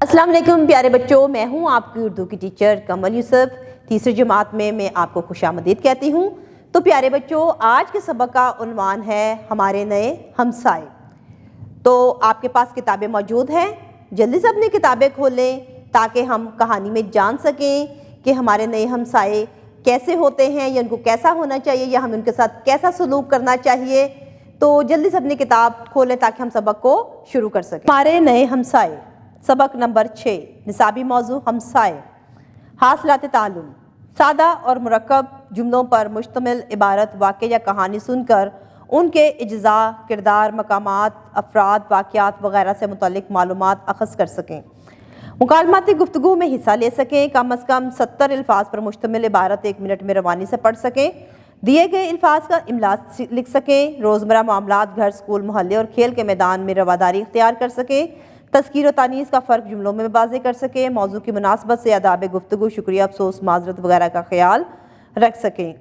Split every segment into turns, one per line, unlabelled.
अस्सलाम वालेकुम प्यारे बच्चों, मैं हूं आपकी उर्दू की टीचर कमल यूसुफ। तीसरी जमात में मैं आपको खुशामदीद कहती हूं। तो प्यारे बच्चों, आज के सबक का उन्वान है हमारे नए हमसाए। तो आपके पास किताबें मौजूद हैं, जल्दी से अपनी किताबें खोलें ताकि हम कहानी में जान सकें कि हमारे नए हमसाए कैसे होते हैं या उनको कैसा होना चाहिए या हमें उनके साथ कैसा सलूक करना चाहिए। तो जल्दी से अपनी किताब खोलें ताकि हम सबक को शुरू कर सकें। हमारे नए हमसाए, सबक नंबर 6, निसाबी मौजू हमसाए। हासिलात ताल्लुम, सादा और मुरक्कब जुमलों पर मुश्तमिल इबारत, वाक़े या कहानी सुनकर उनके इज्ज़ा, किरदार, मकामात, अफराद, वाक़यात वगैरह से मुतल्लिक़ मालूमात अख़ज़ कर सकें। मुकालमाती गुफ्तगू में हिस्सा ले सकें। कम अज़ कम 70 अल्फाज पर मुश्तमिल इबारत 1 मिनट में रवानी से पढ़ सकें। दिए गए अल्फाज का इमला लिख सकें। रोज़मर्रा मामलात, घर, स्कूल, मोहल्ले और खेल के मैदान में रवादारी इख्तियार कर सकें। तज़कीर और तानीस का फ़र्क जुमलों में वाज़ेह कर सकें। मौजू की मुनासबत से आदाब गुफ्तगू, शुक्रिया, अफसोस, माज़रत वगैरह का ख्याल रख सकें।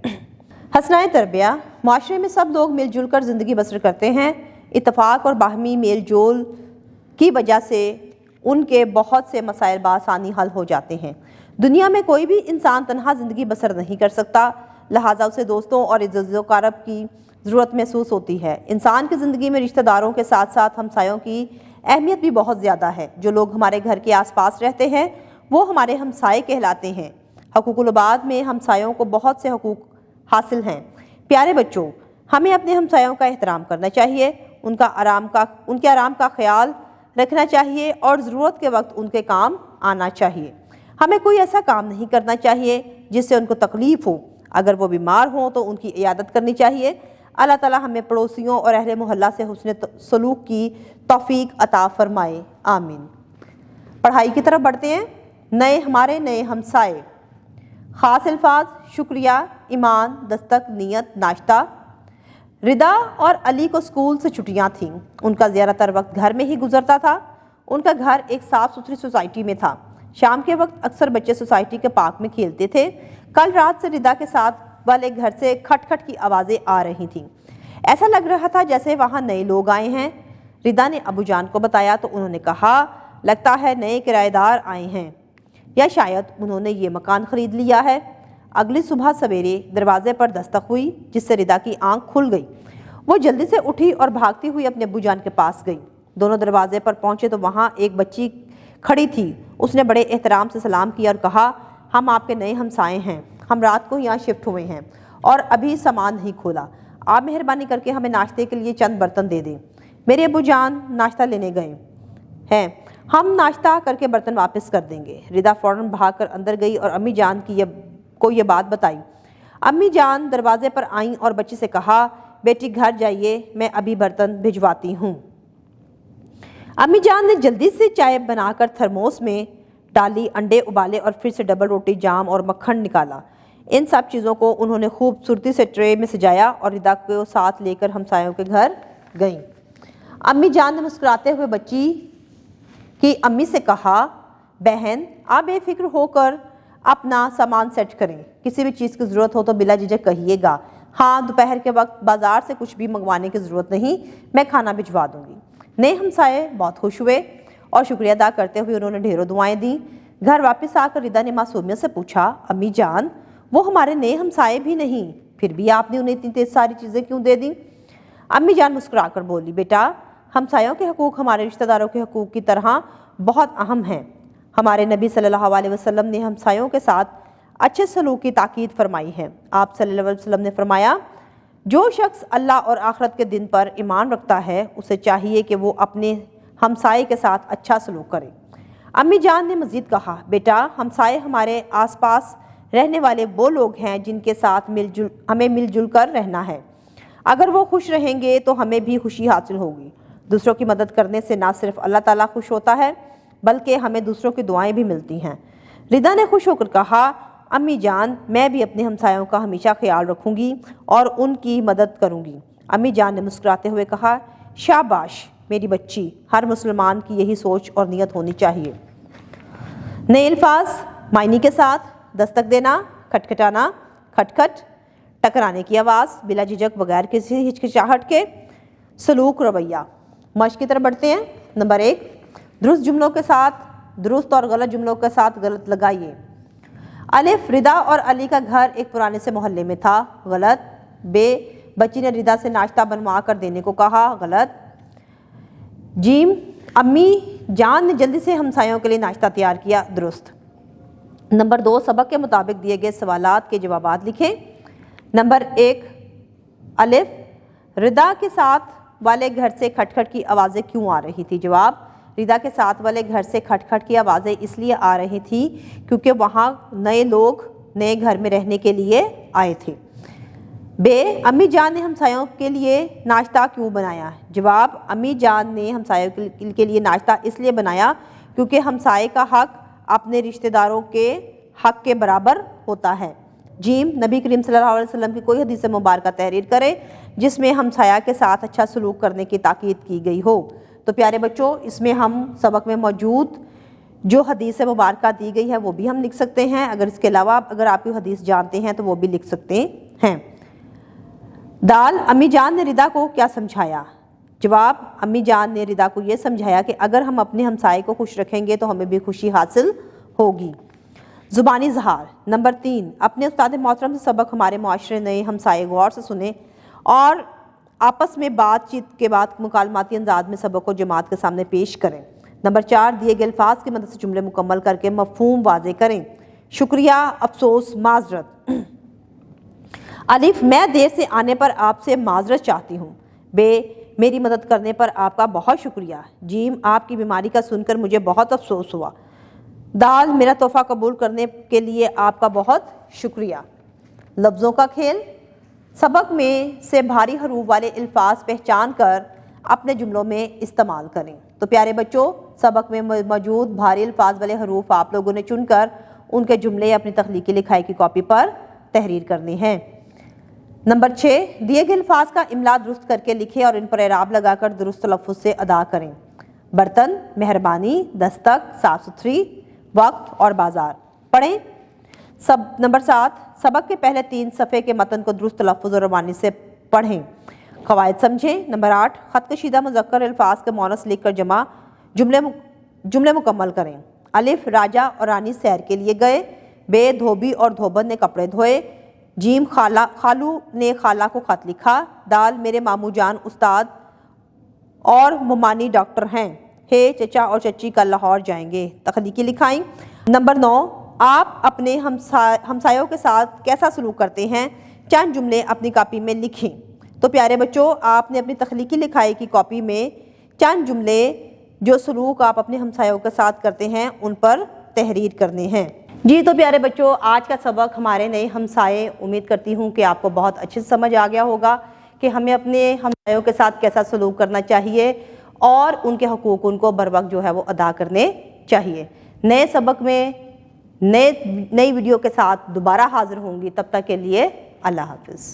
हसनाए तरबिया, माशरे में सब लोग मिलजुल कर ज़िंदगी बसर करते हैं। इत्तफ़ाक़ और बाहमी मेल जोल की वजह से उनके बहुत से मसाइल बआसानी हल हो जाते हैं। दुनिया में कोई भी इंसान तन्हा ज़िंदगी बसर नहीं कर सकता, लिहाजा उसे दोस्तों और इज़्ज़त-ओ-क़रब की ज़रूरत महसूस होती है। इंसान की ज़िंदगी में रिश्तेदारों के साथ साथ हमसायों की अहमियत भी बहुत ज़्यादा है। जो लोग हमारे घर के आसपास रहते हैं वो हमारे हमसाए कहलाते हैं। हकूक़ुल इबाद में हमसायों को बहुत से हकूक़ हासिल हैं। प्यारे बच्चों, हमें अपने हमसायों का एहतराम करना चाहिए, उनके आराम का ख्याल रखना चाहिए और ज़रूरत के वक्त उनके काम आना चाहिए। हमें कोई ऐसा काम नहीं करना चाहिए जिससे उनको तकलीफ़ हो। अगर वो बीमार हों तो उनकी इयादत करनी चाहिए। अल्लाह ताला हमें पड़ोसियों और अहले मोहल्ला से हुस्न सलूक की तौफ़ीक अता फ़रमाए, आमीन। पढ़ाई की तरफ बढ़ते हैं। हमारे नए हमसाए। ख़ास अल्फाज: शुक्रिया, ईमान, दस्तक, नियत, नाश्ता। रिदा और अली को स्कूल से छुट्टियां थीं। उनका ज़्यादातर वक्त घर में ही गुजरता था। उनका घर एक साफ़ सुथरी सोसाइटी में था। शाम के वक्त अक्सर बच्चे सोसाइटी के पार्क में खेलते थे। कल रात से रिदा के साथ वाले घर से खटखट की आवाज़ें आ रही थीं। ऐसा लग रहा था जैसे वहाँ नए लोग आए हैं। रिदा ने अबू जान को बताया तो उन्होंने कहा, लगता है नए किराएदार आए हैं या शायद उन्होंने ये मकान ख़रीद लिया है। अगली सुबह सवेरे दरवाजे पर दस्तक हुई जिससे रिदा की आंख खुल गई। वो जल्दी से उठी और भागती हुई अपने अबू जान के पास गई। दोनों दरवाजे पर पहुंचे तो वहाँ एक बच्ची खड़ी थी। उसने बड़े एहतराम से सलाम किया और कहा, हम आपके नए हमसाए हैं। हम रात को यहाँ शिफ्ट हुए हैं और अभी सामान नहीं खोला। आप मेहरबानी करके हमें नाश्ते के लिए चंद बर्तन दे दें। मेरे अबू जान नाश्ता लेने गए हैं, हम नाश्ता करके बर्तन वापस कर देंगे। रिदा फ़ौरन भागकर अंदर गई और अम्मी जान को ये बात बताई। अम्मी जान दरवाजे पर आईं और बच्ची से कहा, बेटी घर जाइए, मैं अभी बर्तन भिजवाती हूँ। अम्मी जान ने जल्दी से चाय बनाकर थर्मोस में डाली, अंडे उबाले और फिर से डबल रोटी, जाम और मक्खन निकाला। इन सब चीज़ों को उन्होंने खूबसूरती से ट्रे में सजाया और रिदा को साथ लेकर हमसायों के घर गईं। अम्मी जान ने मुस्कुराते हुए बच्ची की अम्मी से कहा, बहन आप बेफिक्र होकर अपना सामान सेट करें। किसी भी चीज़ की ज़रूरत हो तो बिला झिझक कहिएगा। हाँ, दोपहर के वक्त बाज़ार से कुछ भी मंगवाने की ज़रूरत नहीं, मैं खाना भिजवा दूँगी। नए हमसाए बहुत खुश हुए और शुक्रिया अदा करते हुए उन्होंने ढेरों दुआएं दी। घर वापस आकर रिदा ने मासूमियत से पूछा, अम्मी जान वो हमारे नए हमसाए भी नहीं, फिर भी आपने उन्हें इतनी सारी चीज़ें क्यों दे दी? अम्मी जान मुस्कुरा कर बोली, बेटा हमसायों के हकूक़ हमारे रिश्तेदारों के हकूक़ की तरह बहुत अहम हैं। हमारे नबी सल्लल्लाहु अलैहि वसल्लम ने हमसायों के साथ अच्छे सलूक की ताकीद फरमाई है। आप सल्लल्लाहु अलैहि वसल्लम ने फरमाया, जो शख्स अल्लाह और आखिरत के दिन पर ईमान रखता है उसे चाहिए कि वो अपने हमसाए के साथ अच्छा सलूक करे। अम्मी जान ने मज़ीद कहा, बेटा हमसाए हमारे आसपास रहने वाले वो लोग हैं जिनके साथ हमें मिलजुल कर रहना है। अगर वो खुश रहेंगे तो हमें भी खुशी हासिल होगी। दूसरों की मदद करने से ना सिर्फ अल्लाह ताला खुश होता है बल्कि हमें दूसरों की दुआएं भी मिलती हैं। रिदा ने खुश होकर कहा, अम्मी जान मैं भी अपने हमसायों का हमेशा ख्याल रखूंगी और उनकी मदद करूंगी। अम्मी जान ने मुस्कुराते हुए कहा, शाबाश मेरी बच्ची, हर मुसलमान की यही सोच और नियत होनी चाहिए। नए अल्फाज: मायने के साथ, दस्तक देना, खटखटाना, खटखट, टकराने की आवाज़, बिला झिझक बगैर किसी हिचकिचाहट के, सलूक, रवैया। मश्क की तरफ बढ़ते हैं। नंबर 1, दुरुस्त जुमलों के साथ درست اور غلط جملوں کے ساتھ غلط لگائیے۔ الف، ردا اور علی کا گھر ایک پرانے سے محلے میں تھا، غلط۔ ب، بچی نے ردا سے ناشتہ بنوا کر دینے کو کہا، غلط۔ جیم، امی جان نے جلدی سے ہمسایوں کے لیے ناشتہ تیار کیا، درست۔ نمبر 2، سبق کے مطابق دیے گئے سوالات کے جوابات لکھیں۔ نمبر 1، الف، ردا کے ساتھ والے گھر سے کھٹ کھٹ کی آوازیں کیوں آ رہی تھی؟ جواب، ردا کے ساتھ والے گھر سے کھٹ کھٹ کی آوازیں اس لیے آ رہی تھی کیونکہ وہاں نئے لوگ نئے گھر میں رہنے کے لیے آئے تھے۔ ب، امی جان نے ہمسایوں کے لیے ناشتہ کیوں بنایا؟ جواب، امی جان نے ہمسایوں کے لیے ناشتہ اس لیے بنایا کیونکہ ہمسائے کا حق اپنے رشتہ داروں کے حق کے برابر ہوتا ہے۔ جیم، نبی کریم صلی اللہ علیہ وسلم کی کوئی حدیث مبارکہ تحریر کرے جس میں ہمسایہ کے ساتھ اچھا سلوک کرنے کی تاکید کی گئی ہو۔ تو پیارے بچوں، اس میں ہم سبق میں موجود جو حدیث مبارکہ دی گئی ہے وہ بھی ہم لکھ سکتے ہیں، اگر اس کے علاوہ اگر آپ کوئی حدیث جانتے ہیں تو وہ بھی لکھ سکتے ہیں۔ دال، امی جان نے ردا کو کیا سمجھایا؟ جواب، امی جان نے ردا کو یہ سمجھایا کہ اگر ہم اپنے ہمسائے کو خوش رکھیں گے تو ہمیں بھی خوشی حاصل ہوگی۔ زبانی اظہار۔ نمبر 3، اپنے استاد محترم سے سبق ہمارے معاشرے نئے ہمسائے غور سے سنیں اور آپس میں بات چیت کے بعد مکالماتی انداز میں سبق کو جماعت کے سامنے پیش کریں۔ نمبر 4، دیے گئے الفاظ کی مدد سے جملے مکمل کر کے مفہوم واضح کریں۔ شکریہ، افسوس، معذرت۔ الف، میں دیر سے آنے پر آپ سے معذرت چاہتی ہوں۔ ب، میری مدد کرنے پر آپ کا بہت شکریہ۔ جیم، آپ کی بیماری کا سن کر مجھے بہت افسوس ہوا۔ دال، میرا تحفہ قبول کرنے کے لیے آپ کا بہت شکریہ۔ لفظوں کا کھیل۔ سبق میں سے بھاری حروف والے الفاظ پہچان کر اپنے جملوں میں استعمال کریں۔ تو پیارے بچوں، سبق میں موجود بھاری الفاظ والے حروف آپ لوگوں نے چن کر ان کے جملے اپنی تخلیقی لکھائی کی کاپی پر تحریر کرنے ہیں۔ نمبر 6، دیے گئے الفاظ کا املا درست کر کے لکھیں اور ان پر اعراب لگا کر درست تلفظ سے ادا کریں۔ برتن، مہربانی، دستک، صاف ستھری، وقت اور بازار۔ پڑھیں۔ نمبر 7، سبق کے پہلے 3 صفحے کے متن کو درست تلفظ اور روانی سے پڑھیں۔ قواعد سمجھیں۔ نمبر 8، خط کشیدہ مذکر الفاظ کے مونس لکھ کر جملے مکمل کریں۔ الف، راجا اور رانی سیر کے لیے گئے۔ ب، دھوبی اور دھوبن نے کپڑے دھوئے۔ جیم، خالو نے خالہ کو خط لکھا۔ دال، میرے ماموں جان استاد اور ممانی ڈاکٹر ہیں۔ ہے، چچا اور چچی کل لاہور جائیں گے۔ تخلیقی لکھائیں۔ نمبر 9، آپ اپنے ہمسایوں کے ساتھ کیسا سلوک کرتے ہیں؟ چند جملے اپنی کاپی میں لکھیں۔ تو پیارے بچوں، آپ نے اپنی تخلیقی لکھائی کی کاپی میں چند جملے جو سلوک آپ اپنے ہمسایوں کے ساتھ کرتے ہیں ان پر تحریر کرنے ہیں۔ جی تو پیارے بچوں، آج کا سبق ہمارے نئے ہمسائے، امید کرتی ہوں کہ آپ کو بہت اچھے سے سمجھ آ گیا ہوگا کہ ہمیں اپنے ہمسایوں کے ساتھ کیسا سلوک کرنا چاہیے اور ان کے حقوق ان کو بر وقت جو ہے وہ ادا کرنے چاہیے۔ نئے سبق میں نئی ویڈیو کے ساتھ دوبارہ حاضر ہوں گی، تب تک کے لیے اللہ حافظ۔